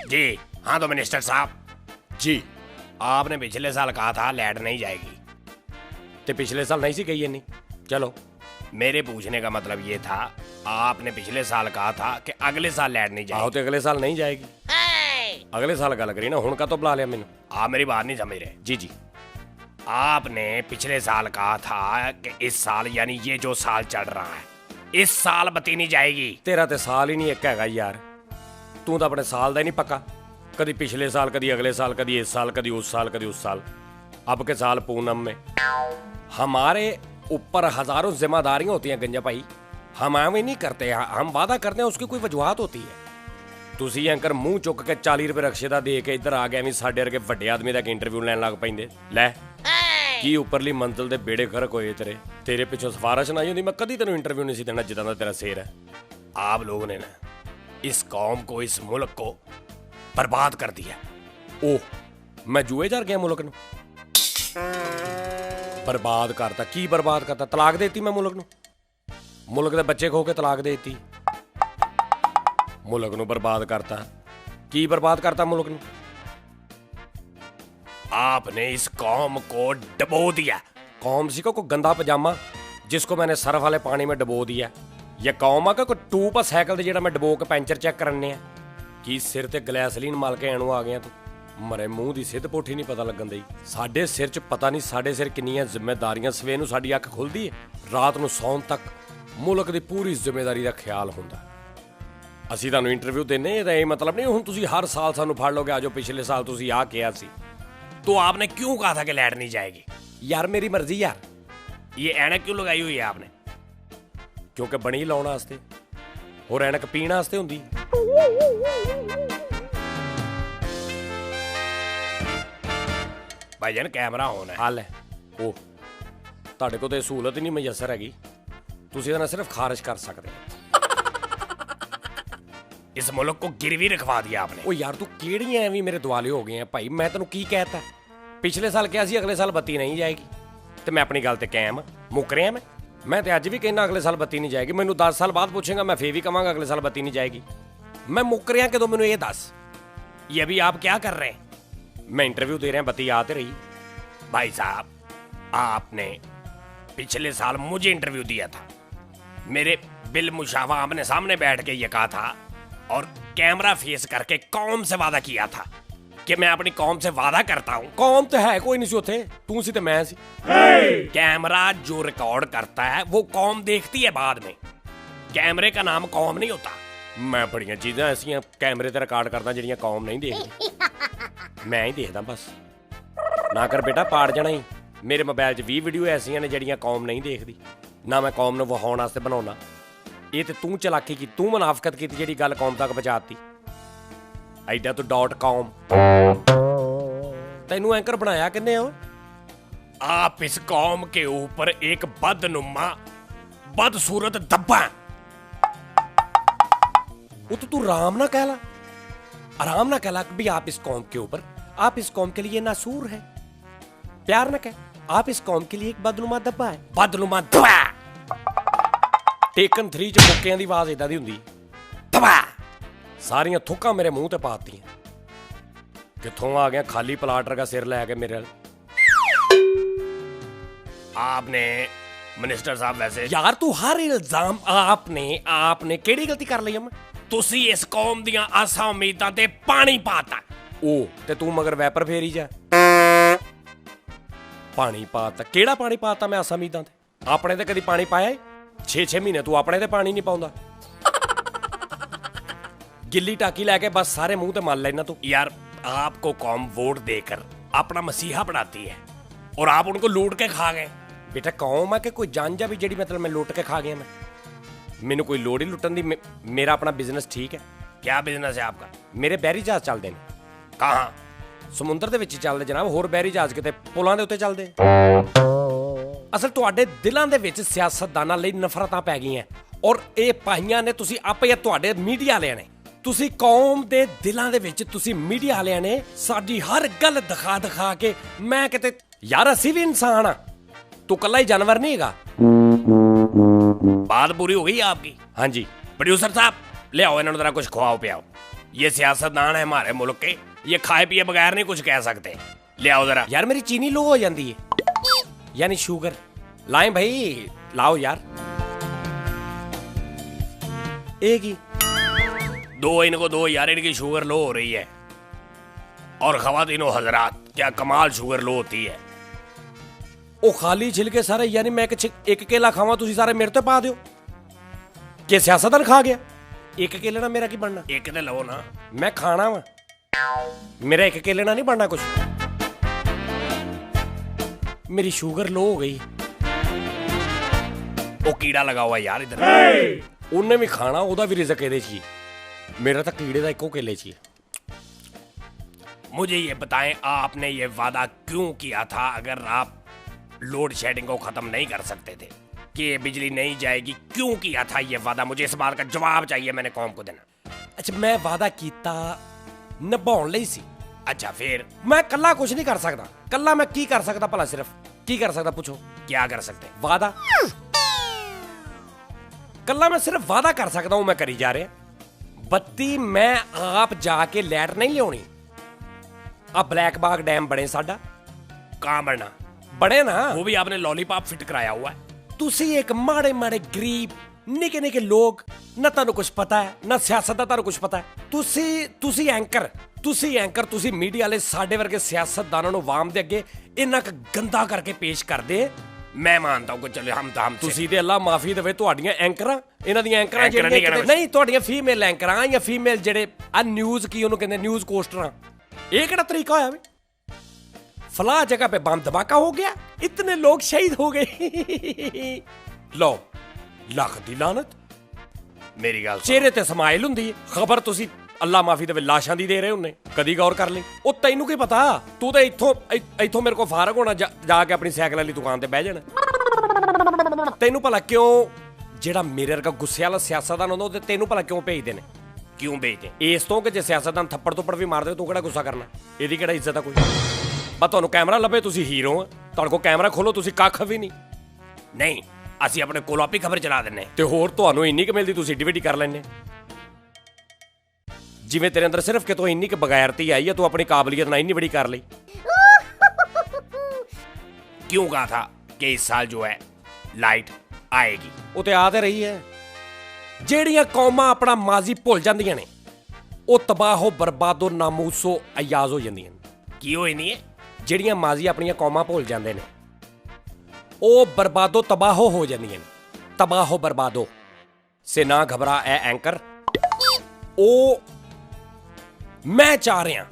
जी हाँ तो मिनिस्टर साहब जी, आपने पिछले साल कहा था लाइट नहीं जाएगी, तो पिछले साल नहीं सी गई है नहीं। चलो मेरे पूछने का मतलब ये था, आपने पिछले साल कहा था कि अगले साल लाइट नहीं आओ जाएगी। तो अगले साल नहीं जाएगी। अगले साल गल करी ना, हुण का तो बुला लिया मैनू। आप मेरी बात नहीं समझ रहे। जी जी, आपने पिछले साल कहा था कि इस साल यानी ये जो साल चल रहा है, इस साल बत्ती नहीं जाएगी। तेरा तो साल ही नहीं एक हैगा यार। तू तो अपने साल का ही नहीं पक्का, कभी पिछले साल, कभी अगले साल, कभी इस साल, कभी उस साल, कभी उस साल। अब के साल पूनम में हमारे ऊपर हजारों जिम्मेदारियां होती हैं गंजा भाई। हम एवं नहीं करते, हम वादा करते हैं, उसकी कोई वजूहत होती है। तुसी एंकर मुंह चुक के 40 रुपए रक्शे दा दे के इधर आ गए, साडे वर्गे वड्डे आदमी दा इंटरव्यू लैन लग पैंदे। लै की उपरली मंजिल दे बेड़े खरक होए तेरे पिछों सिफारिश ना आई होंदी, मैं कदी तेनों इंटरव्यू नहीं सी देना जिदा दा तेरा शेर है। आप लोगों ने ना इस कौम को, इस मुल्क को बर्बाद कर दिया। ओह, मैं जुए जार गया मुल्क नूं बर्बाद करता। की बर्बाद करता? तलाक देती मैं मुल्क नूं, मुल्क दे बच्चे खो के तलाक देती, मुल्क नूं बर्बाद करता। की बर्बाद करता मुल्क नूं? आपने इस कौम को डबो दिया। कौम सी को कोई गंदा पजामा जिसको मैंने सर्फ वाले पानी में डबो दिया? या कौम आ कोई टूप आ साइकिल ते जेड़ा मैं डबो के पैंचर चेक करने आ? की सिर ते गलैसलीन मल के एनू आ गया तू? मरे मूंह दी सिद्ध पोठी नहीं पता लगन दई। साडे सिर च पता नहीं साडे सिर किन्नियां जिम्मेदारियां। सवेर नूं साडी अख खुलदी है, रात नूं सौण तक मुल्क दी पूरी जिम्मेदारी दा ख्याल हुंदा। ਅਸੀਂ ਤੁਹਾਨੂੰ ਇੰਟਰਵਿਊ देने, ਇਹਦਾ ਇਹ ਮਤਲਬ नहीं ਹੁਣ ਤੁਸੀਂ हर साल ਸਾਨੂੰ ਫੜ ਲੋਗੇ। ਆਜੋ ਪਿਛਲੇ साल ਤੁਸੀਂ ਆ ਕਿਹਾ ਸੀ। तो आपने क्यों कहा था कि लाइट नहीं जाएगी? यार मेरी मर्जी यार। ये ऐनक क्यों लगाई हुई है आपने? क्योंकि बनी लाने वास्ते, होर ऐनक पीण वास्ते हुंदी। भाईजान कैमरा ऑन है। हल है ਉਹ ਤੁਹਾਡੇ ਕੋਲ ਤੇ ਸਹੂਲਤ ਹੀ ਨਹੀਂ ਮਯਸਰ ਹੈਗੀ। ਤੁਸੀਂ ਇਹਦਾ ਸਿਰਫ ਖਾਰਜ ਕਰ ਸਕਦੇ ਹੋ। इस मुल्क को गिरवी रखवा दिया आपने। ਉਹ ਯਾਰ ਤੂੰ ਕਿਹੜੀਆਂ ਐਵੇਂ ਮੇਰੇ ਦੁਆਲੇ ਹੋ ਗਏ ਆ ਭਾਈ। ਮੈਂ ਤੈਨੂੰ ਕੀ ਕਹਿਤਾ? ਪਿਛਲੇ ਸਾਲ ਕਿਹਾ ਸੀ ਅਗਲੇ ਸਾਲ ਬੱਤੀ ਨਹੀਂ ਜਾਏਗੀ, ਤੇ ਮੈਂ ਆਪਣੀ ਗੱਲ ਤੇ ਕਾਇਮ ਮੁੱਕ ਰਿਹਾ। ਮੈਂ ਤੇ ਅੱਜ ਵੀ ਕਹਿੰਦਾ ਅਗਲੇ ਸਾਲ ਬੱਤੀ ਨਹੀਂ ਜਾਏਗੀ। ਮੈਨੂੰ 10 ਸਾਲ ਬਾਅਦ ਪੁੱਛੇਗਾ, ਮੈਂ ਫੇਰ ਵੀ ਕਹਾਂਗਾ ਅਗਲੇ ਸਾਲ ਬੱਤੀ ਨਹੀਂ ਜਾਏਗੀ। ਮੈਂ ਮੁੱਕ ਰਿਹਾ ਕਦੋਂ? ਮੈਨੂੰ ਇਹ ਦੱਸ। ये अभी आप क्या कर रहे हैं? मैं इंटरव्यू दे रहा, बत्ती आ तो रही। भाई साहब, आपने पिछले साल मुझे इंटरव्यू दिया था, मेरे बिल मुशाफा आपने सामने बैठ के ये कहा था और कैमरा फेस करके कौम से वादा किया था कि मैं अपनी कौम से वादा करता हूं। कौम तो है कोई नहीं सी उथे, तू सी ते मैं सी। कैमरा जो रिकॉर्ड करता है वो कौम देखती है बाद में। कैमरे का नाम कौम नहीं होता। मैं बड़ियां चीज़ां ऐसियां कैमरे ते रिकॉर्ड करदा जिहड़ियां कौम नहीं देखदी। मैं ही देखदा बस। ना कर बेटा, पाड़ जाना ही। मेरे मोबाइल 'च 20 वीडियो ऐसियां ने जिहड़ियां कौम नहीं देखदी। ना मैं कौम नूं विखाउण वास्ते बनाउणा। ये ते तू चलाकी की, तू मुनाफकत की जिहड़ी गल कौम तक पहुंचाती। ऐडा तू .com। तैनू एंकर बनाया किन्ने हो? आप इस कौम के ऊपर एक बदनुमा, बदसूरत दब्बा है। वो तो तू राम ना कहला, आराम ना कहला भी आप इस कौम के ऊपर, आप इस कौम के लिए नासूर है। प्यार ना कह, आप इस कौम के लिए एक बदनुमा दब्बा है। बदनुमा दब्बा। टेकन 3 च मुक्कियां दी आवाज इदां दी हुंदी, दब्बा। सारियां थुक्कां मेरे मूंह ते पातीयां। कित्थों आ गया खाली प्लाट रगा सिर लै के मेरे। आपने मिनिस्टर साहब वैसे यार तू हर इल्जाम आपने केड़ी गलती कर ली? हम तुसी इस कौम दियां आसां उम्मीदां ते पानी पाता। ओ ते तू मगर वैपर फेरी जा। पानी पाता? केड़ा पानी पाता मैं आसां उम्मीदां ते? अपने ते कदी पानी पाया? 6-6 महीने तू अपने ते पानी नहीं पाउंदा। गिल्ली टाकी लैके बस सारे मुंह ते मल लेना तू। यार आपको कौम वोट देकर अपना मसीहा बनाती है और आप उनको लूट के खा गए। बेटा कौम है कि कोई जांझा भी जेड़ी मतलब मैं लुट के खा गया? मैनू कोई लोड़ ही लुटन दी। मेरा अपना बिजनेस ठीक है। क्या बिजनेस है आपका? मेरे बहरी जहाज चलते हैं। कहाँ? समुंदर दे विच चलदे जनाब। होर बहरी जहाज किते पुलां दे उत्ते चलदे। असल तुहाडे दिलां दे विच सियासतदानां लई नफरतां पै गईयां और ये पाईयां ने तुसीं आपे तुहाडे मीडिया वालियां ने। तुसीं कौम दे दिलां दे विच तुसीं मीडिया वालियां ने साडी हर गल दिखा के मैं किते यार असीं भी इंसान आ, तू कल्ला ही जानवर नहीं हैगा। बात पूरी हो गई आपकी? हाँ जी। प्रोड्यूसर साहब ले आओ इन्होंने जरा कुछ खुआओ पियाओ। ये सियासतदान है हमारे मुल्क के, ये खाए पिए बगैर नहीं कुछ कह सकते। ले आओ जरा। यार मेरी चीनी लो हो जाती है, यानी शुगर। लाएं भाई, लाओ यार। एक ही दो इनको दो यार, इनकी शुगर लो हो रही है। और खवातीनो हजरात, क्या कमाल शुगर लो होती है। ਉਹ ਖਾਲੀ ਛਿਲਕੇ ਸਾਰੇ, ਯਾਨੀ ਮੈਂ ਇੱਕ ਕੇਲਾ ਖਾਵਾਂ ਤੁਸੀਂ ਸਾਰੇ ਮੇਰੇ ਤੇ ਪਾ ਦਿਓ ਕਿ ਸਿਆਸਤਦਾਨ ਖਾ ਗਿਆ। ਇੱਕ ਕੇਲੇ ਨਾਲ ਮੇਰਾ ਕੀ ਬਣਨਾ? एक तो लो ना। ਮੈਂ ਖਾਣਾ ਵਾ, ਮੇਰਾ ਇੱਕ ਕੇਲੇ ਨਾਲ ਨਹੀਂ ਬਣਨਾ ਕੁਝ। ਮੇਰੀ ਸ਼ੂਗਰ ਲੋ ਹੋ ਗਈ। वो कीड़ा लगा हुआ है यार इधर। ਉਹਨੇ ਵੀ ਖਾਣਾ, ਉਹਦਾ ਵੀ ਰਿਜ਼ਕ ਇਹਦੇ 'ਚ ਹੀ। ਮੇਰਾ ਤਾਂ ਕੀੜੇ ਦਾ ਇੱਕੋ ਕੇਲੇ 'ਚ ਹੀ। मुझे ये बताएं, आपने ये वादा क्यों किया था अगर आप लोड शेडिंग को खत्म नहीं कर सकते थे कि ये बिजली नहीं जाएगी? क्यों किया था ये वादा? मुझे इस बात का जवाब चाहिए, मैंने कौम को देना। ਅੱਛਾ, ਮੈਂ ਵਾਦਾ ਕੀਤਾ ਨਿਭਾਉਣ ਲਈ ਸੀ। अच्छा फिर ਮੈਂ ਕੱਲਾ ਕੁਝ ਨਹੀਂ ਕਰ ਸਕਦਾ। ਕੱਲਾ ਮੈਂ ਕੀ ਕਰ ਸਕਦਾ ਭਲਾ? ਸਿਰਫ ਕੀ ਕਰ ਸਕਦਾ ਪੁੱਛੋ? क्या कर सकते हैं? ਵਾਦਾ ਕੱਲਾ ਮੈਂ ਸਿਰਫ ਵਾਦਾ ਕਰ ਸਕਦਾ ਹੂੰ। ਮੈਂ ਕਰੀ ਜਾ ਰਿਹਾ। ਬੱਤੀ ਮੈਂ ਆਪ ਜਾ ਕੇ ਲੈਟ ਨਹੀਂ ਲਿਆਉਣੀ। ਆ ਬਲੈਕ ਬਾਗ ਡੈਮ ਬਣੇ ਸਾਡਾ, कहाँ बढ़ना? ਬਣੇ ਨਾ। वो भी आपने लॉलीपॉप फिट कराया हुआ है। ਤੁਸੀਂ ਇੱਕ ਮਾੜੇ ਮਾੜੇ ਗਰੀਬ ਨਿੱਕੇ ਨਿੱਕੇ ਲੋਕ, ਨਾ ਤੁਹਾਨੂੰ ਕੁਝ ਪਤਾ ਹੈ ਨਾ ਸਿਆਸਤ ਦਾ ਤੁਹਾਨੂੰ ਕੁਝ ਪਤਾ ਹੈ। ਤੁਸੀਂ ਐਂਕਰ, ਤੁਸੀਂ ਮੀਡੀਆ ਵਾਲੇ ਸਾਡੇ ਵਰਗੇ ਸਿਆਸਤਦਾਨਾਂ ਨੂੰ ਆਵਾਮ ਦੇ ਅੱਗੇ ਇੰਨਾ ਕੁ ਗੰਦਾ ਕਰਕੇ ਪੇਸ਼ ਕਰਦੇ। मैं मानता हूँ कि चलो हम ਤੁਸੀਂ ਤੇ ਅੱਲਾ ਮਾਫੀ ਦੇਵੇ, ਤੁਹਾਡੀਆਂ ਐਂਕਰਾਂ, ਇਹਨਾਂ ਦੀਆਂ ਐਂਕਰਾਂ ਐਂਕਰ ਨਹੀਂ ਜਿਹੜੀਆਂ ਕਹਿਣਾ ਨਹੀਂ, ਤੁਹਾਡੀਆਂ ਫੀਮੇਲ ਐਂਕਰਾਂ ਜਾਂ ਫੀਮੇਲ ਜਿਹੜੇ ਆ ਨਿਊਜ਼ ਕੀ ਉਹਨੂੰ ਕਹਿੰਦੇ, ਨਿਊਜ਼ ਕੋਸਟਰਾਂ। ਇਹ ਕਿਹੜਾ ਤਰੀਕਾ ਹੋਇਆ ਵੇ? फला जगह पे बम धमाका हो गया, इतने लोग शहीद हो गए। लो ਲੱਖ ਦੀ ਲਾਨਤ। मेरी गल सुनो। ਚਿਹਰੇ ਤੇ ਸਮਾਈਲ ਹੁੰਦੀ ਹੈ। ਖਬਰ ਤੁਸੀਂ ਅੱਲਾ ਮਾਫੀ ਦੇਵੇ ਲਾਸ਼ਾਂ ਦੀ ਦੇ ਰਹੇ ਹੁੰਨੇ। ਕਦੀ ਗੌਰ ਕਰ ਲਈ? ਉਹ ਤੈਨੂੰ ਕੀ ਪਤਾ? ਤੂੰ ਤਾਂ ਇੱਥੋਂ ਮੇਰੇ ਕੋਲ ਫਾਰਗ ਹੋਣਾ, ਜਾ ਕੇ ਆਪਣੀ ਸਾਈਕਲ ਵਾਲੀ ਦੁਕਾਨ ਤੇ ਬਹਿ ਜਾਣਾ। ਤੈਨੂੰ ਭਲਾ ਕਿਉਂ, ਜਿਹੜਾ ਮੇਰੇ ਵਰਗਾ ਗੁੱਸੇ ਵਾਲਾ ਸਿਆਸਤਦਾਨ ਹੁੰਦਾ ਉਹਦੇ ਤੈਨੂੰ ਭਲਾ ਕਿਉਂ ਭੇਜਦੇ ਨੇ? क्यों भेजते? ਇਸ ਤੋਂ ਕਿ ਜੇ ਸਿਆਸਤਦਾਨ ਥੱਪੜ ਥੁੱਪੜ ਵੀ ਮਾਰਦੇ ਤੂੰ ਕਿਹੜਾ ਗੁੱਸਾ ਕਰਨਾ? ਇਹਦੀ ਕਿਹੜਾ ਇੱਜ਼ਤ ਆ ਕੋਈ? ਬਸ ਤੁਹਾਨੂੰ ਕੈਮਰਾ ਲੱਭੇ ਤੁਸੀਂ ਹੀਰੋ ਆ, ਤੁਹਾਡੇ ਕੋਲ ਕੈਮਰਾ ਖੋਲੋ ਤੁਸੀਂ ਕੱਖ ਵੀ ਨਹੀਂ। नहीं, ਅਸੀਂ ਆਪਣੇ ਕੋਲ ਆਪੀ ਖਬਰ ਚਲਾ ਦਿੰਨੇ। ਤੇ ਹੋਰ ਤੁਹਾਨੂੰ ਇੰਨੀ ਕੁ ਮਿਲਦੀ ਤੁਸੀਂ ਏਡੀ ਵੱਡੀ ਕਰ ਲੈਂਦੇ। ਜਿਵੇਂ ਤੇਰੇ ਅੰਦਰ ਸਿਰਫ ਕਿਤੋਂ ਇੰਨੀ ਕੁ ਬਗੈਰਤੀ ਆਈ ਹੈ, ਤੂੰ ਆਪਣੀ ਕਾਬਲੀਅਤ ਨਾਲ ਇੰਨੀ ਵੱਡੀ ਕਰ ਲਈ। क्यों कहा था कि इस साल जो है लाइट आएगी? ਉਹ ਤੇ ਆ ਤੇ ਰਹੀ ਹੈ। ਜਿਹੜੀਆਂ ਕੌਮਾਂ ਆਪਣਾ ਮਾਜ਼ੀ ਭੁੱਲ ਜਾਂਦੀਆਂ ਨੇ ਉਹ ਤਬਾਹੋ ਬਰਬਾਦੋ ਨਾਮੂਸੋ ਅਯਾਜ਼ ਹੋ ਜਾਂਦੀਆਂ ਨੇ। की होई नहीं है? ਜਿਹੜੀਆਂ ਮਾਜ਼ੀ ਆਪਣੀਆਂ ਕੌਮਾਂ ਭੁੱਲ ਜਾਂਦੇ ਨੇ ਉਹ ਬਰਬਾਦੋ ਤਬਾਹੋ ਹੋ ਜਾਂਦੀਆਂ ਨੇ। ਤਬਾਹੋ ਬਰਬਾਦੋ ਸੇ ਨਾ ਘਬਰਾ ਐ ਐਂਕਰ। ਉਹ ਮੈਂ ਚਾਹ ਰਿਹਾ,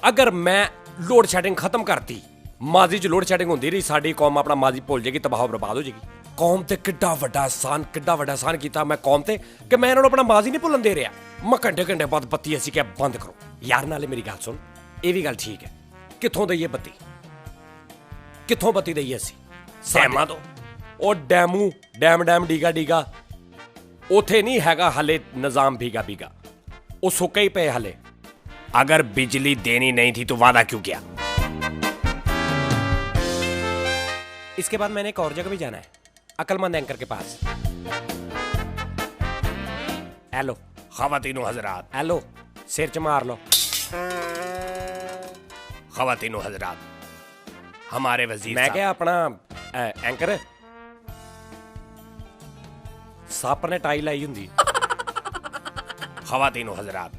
ਅਗਰ ਮੈਂ ਲੋਡ ਸ਼ੈਡਿੰਗ ਖਤਮ ਕਰਤੀ, ਮਾਜ਼ੀ 'ਚ ਲੋਡ ਸ਼ੈਡਿੰਗ ਹੁੰਦੀ ਰਹੀ, ਸਾਡੀ ਕੌਮ ਆਪਣਾ ਮਾਜ਼ੀ ਭੁੱਲ ਜਾਏਗੀ, ਤਬਾਹੋ ਬਰਬਾਦ ਹੋ ਜਾਏਗੀ। ਕੌਮ ਤੇ ਕਿੱਡਾ ਵੱਡਾ ਅਹਿਸਾਨ ਕੀਤਾ ਮੈਂ ਕੌਮ ਤੇ, ਕਿ ਮੈਂ ਇਹਨਾਂ ਨੂੰ ਆਪਣਾ ਮਾਜ਼ੀ ਨਹੀਂ ਭੁੱਲਣ ਦੇ ਰਿਹਾ। ਮੈਂ ਘੰਟੇ ਬਾਅਦ ਬੱਤੀ ਅਸੀਂ ਕਿਹਾ ਬੰਦ ਕਰੋ ਯਾਰ। ਨਾਲੇ ਮੇਰੀ ਗੱਲ ਸੁਣ, ਇਹ ਵੀ ਗੱਲ ਠੀਕ ਹੈ, ਕਿੱਥੋਂ ਦਈਏ ਬੱਤੀ? ਕਿੱਥੋਂ ਬੱਤੀ ਦਈਏ ਅਸੀਂ? ਸਹਿਮਾ ਤੋਂ। ਉਹ ਡੈਮ ਡੀਗਾ ਉਥੇ ਨਹੀਂ ਹੈਗਾ ਹਲੇ ਨਿਜ਼ਾਮ ਭੀਗਾ, ਉਹ ਸੁੱਕੇ ਹੀ ਪਏ ਹਲੇ। अगर बिजली देनी नहीं थी तो वादा क्यों किया? इसके बाद मैंने एक और जगह भी जाना है, अक्लमंद एंकर के पास। हेलो खवातीनो हजरात, हेलो, सिर च मार लो। खवातीनो हजरात, हमारे वजीर मैं साहब- क्या अपना एंकर सप ने टाई लाई हुंदी। खवातीनो हजरात,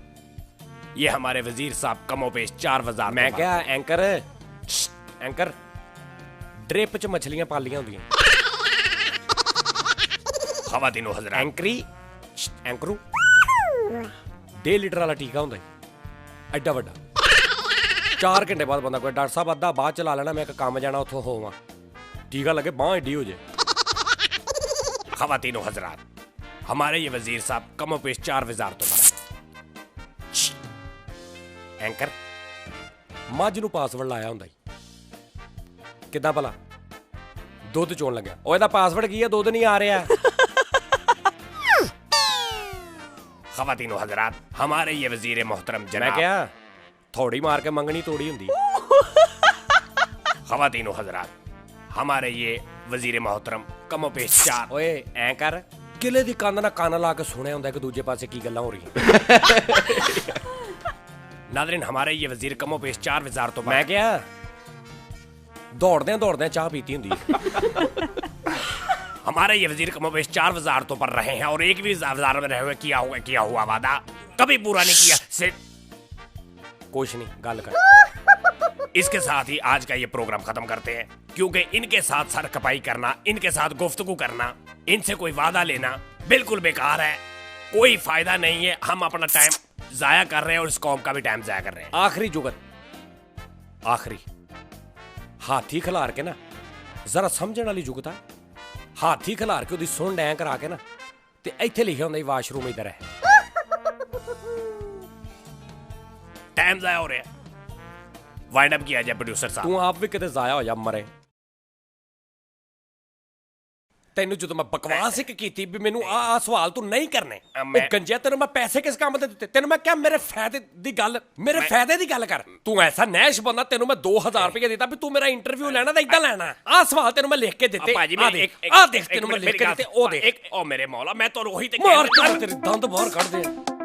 ये हमारे वजीर साहब कमोपेश 4,000। मैं क्या एंकर ड्रिप च मछलियां पालियां हुंदियां। खवातीनो हजरात, एंकरू 1.5 लीटर वाला टीका हुंदा एड्डा वड्डा। 4 घंटे बाद बंदा कोई डॉक्टर साहब अद्धा बाद चला लेना, मैं एक काम जाना उथों होवां, टीका लगे बांह एड्डी हो जाए। खवातीनो हजरात, हमारे ये वजीर साहब कमोपेश 4,000 तो मारा। एंकर मझ ਨੂੰ ਪਾਸਵਰਡ ਲਾਇਆ ਹੁੰਦਾ ਕਿੱਦਾਂ ਭਲਾ? ਦੁੱਧ ਚੋਣ ਲੱਗਿਆ, ਉਹ ਇਹਦਾ ਪਾਸਵਰਡ ਕੀ ਹੈ? ਦੁੱਧ ਨਹੀਂ ਆ ਰਿਹਾ। खवातीनो हजरात, हमारे ये वजीर मोहतरम मैं जनाब। क्या थोड़ी मार के मंगनी तोड़ी ਹੁੰਦੀ। खवातीनो हजरात, हमारे ये वजीर मोहतरम कमोपेश 4। ਓਏ ਐਂ ਕਰ, ਕਿਲੇ ਦੀ ਕੰਨ ਨਾਲ ਕੰਨ ਲਾ ਕੇ ਸੁਣਿਆ ਹੁੰਦਾ ਕਿ ਦੂਜੇ ਪਾਸੇ ਕੀ ਗੱਲਾਂ ਹੋ ਰਹੀਆਂ। नादरीन, हमारे ये वजीर कमो पेश 4 वजारतों पर मैं क्या दौड़दे चाह पीती होंगी है। हमारे ये वजीर कमो पेश 4 वजारतों पर रहे हैं और एक भी वजारत में रहे हुए किया हुआ वादा कभी पूरा नहीं किया। कुछ नहीं, गल कर। इसके साथ ही आज का ये प्रोग्राम खत्म करते हैं, क्योंकि इनके साथ सर खपाई करना, इनके साथ गुफ्तगू करना, इनसे कोई वादा लेना बिल्कुल बेकार है, कोई फायदा नहीं है। हम अपना टाइम जाया कर रहे हैं और इस कौम का भी टाइम जाया कर रहे हैं। आखिरी जुगत, आखिरी हाथी खिलार के ना जरा समझने वाली जुगत है। हाथी खिलार के ओदी सुन डैं करा के ना ते इत्थे लिखिया हुंदा वाशरूम इधर है। टाइम जाया हो रहा है, वाइंड अप किया जाए प्रोड्यूसर साहब। तू आप भी किते जाया हो जा मरे। तेनू जो मैं बकवास एक कीती भी मैनू आ सवाल तू नहीं करने, ओ गंजिया तेनू मैं पैसे किस काम दे दित्ते? तेनू मैं क्या मेरे फायदे दी गल, मेरे फायदे दी गल कर। तू ऐसा नैश बंदा, तेनू मैं 2000 रुपया देता भी तू मेरा इंटरव्यू लेना ते इदां लेना। आ सवाल तेनू मैं लिख के दित्ते, आ देख तेनू मैं लिख के दित्ते, ओ देख। ओ मेरे मौला, मैं तो रोहित मार तेरे दंद बाहर कढ दे।